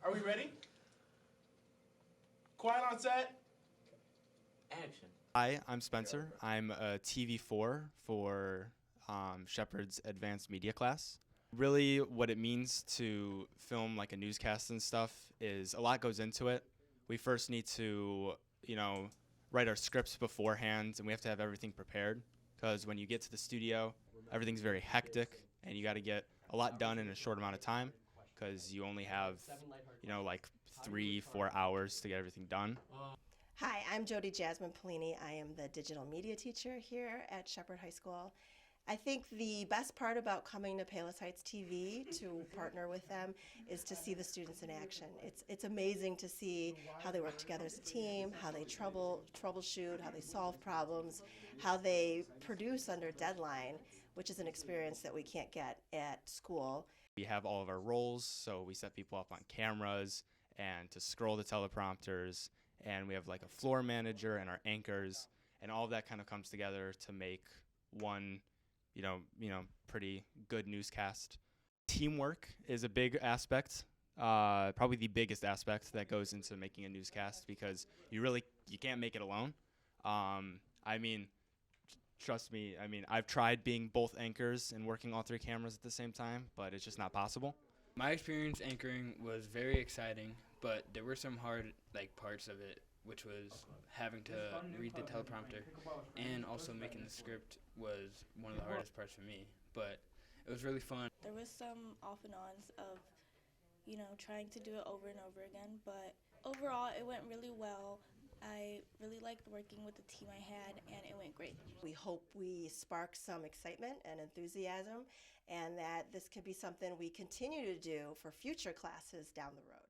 Are we ready? Quiet on set. Action. Hi, I'm Spencer. I'm a TV4 for Shepard's advanced media class. Really, what it means to film like a newscast and stuff is a lot goes into it. We first need to, write our scripts beforehand, and we have to have everything prepared because when you get to the studio, everything's very hectic, and you got to get a lot done in a short amount of time because you only have, like 3-4 hours to get everything done. Hi, I'm Jody Jasmine Polini. I am the digital media teacher here at Shepard High School. I think the best part about coming to Palos Heights TV to partner with them is to see the students in action. It's amazing to see how they work together as a team, how they troubleshoot, how they solve problems, how they produce under deadline, which is an experience that we can't get at school. We have all of our roles, so we set people up on cameras and to scroll the teleprompters, and we have like a floor manager and our anchors, and all of that kind of comes together to make one pretty good newscast. Teamwork is a big aspect, probably the biggest aspect that goes into making a newscast because you can't make it alone. Trust me, I've tried being both anchors and working all 3 cameras at the same time, but it's just not possible. My experience anchoring was very exciting, but there were some hard parts of it, which was having to read the teleprompter and also making the script was one of the hardest parts for me, but it was really fun. There was some off and ons of, trying to do it over and over again, but overall it went really well. I really liked working with the team I had, and it went great. We hope we spark some excitement and enthusiasm, and that this can be something we continue to do for future classes down the road.